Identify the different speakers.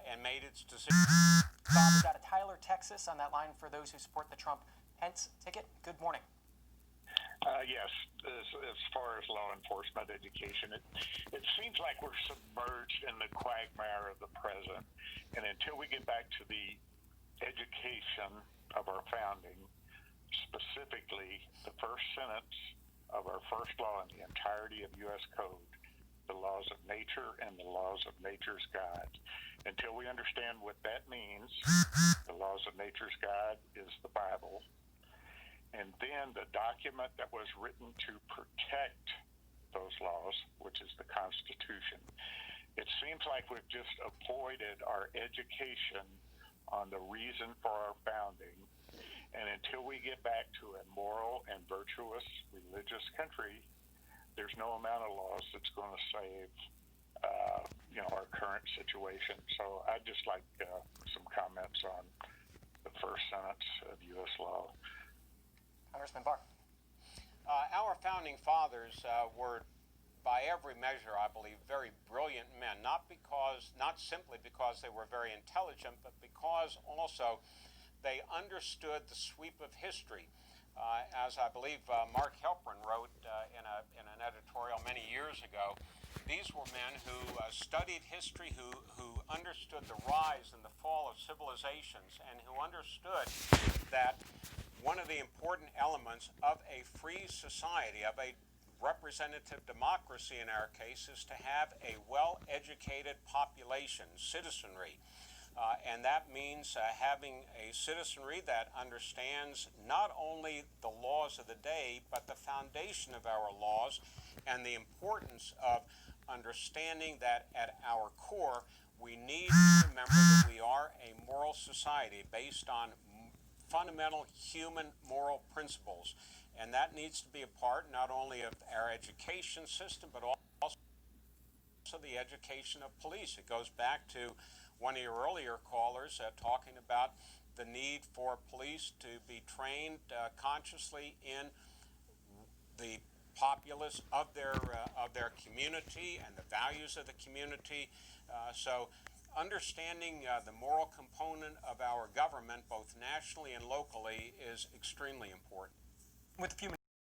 Speaker 1: and made its decision.
Speaker 2: Bob is out of Tyler, Texas, on that line for those who support the Trump-Pence ticket. Good morning.
Speaker 3: Yes, as far as law enforcement education, it seems like we're submerged in the quagmire of the present. And until we get back to the education of our founding, specifically the first sentence of our first law in the entirety of U.S. Code, the laws of nature and the laws of nature's God. Until we understand what that means, the laws of nature's God is the Bible. And then the document that was written to protect those laws, which is the Constitution. It seems like we've just avoided our education on the reason for our founding. And until we get back to a moral and virtuous religious country, there's no amount of laws that's going to save our current situation. So I'd just like some comments on the first sentence of U.S. law.
Speaker 2: Congressman Barr.
Speaker 1: Our founding fathers were, by every measure, I believe, very brilliant men, not simply because they were very intelligent, but because also they understood the sweep of history. As I believe Mark Helprin wrote in an editorial many years ago, these were men who studied history, who understood the rise and the fall of civilizations, and who understood that one of the important elements of a free society, of a representative democracy in our case, is to have a well-educated population, citizenry. And that means having a citizenry that understands not only the laws of the day, but the foundation of our laws, and the importance of understanding that at our core, we need to remember that we are a moral society based on fundamental human moral principles. And that needs to be a part not only of our education system, but also the education of police. It goes back to one of your earlier callers talking about the need for police to be trained consciously in the populace of their community and the values of the community. So understanding the moral component of our government, both nationally and locally, is extremely important.
Speaker 2: With a few minutes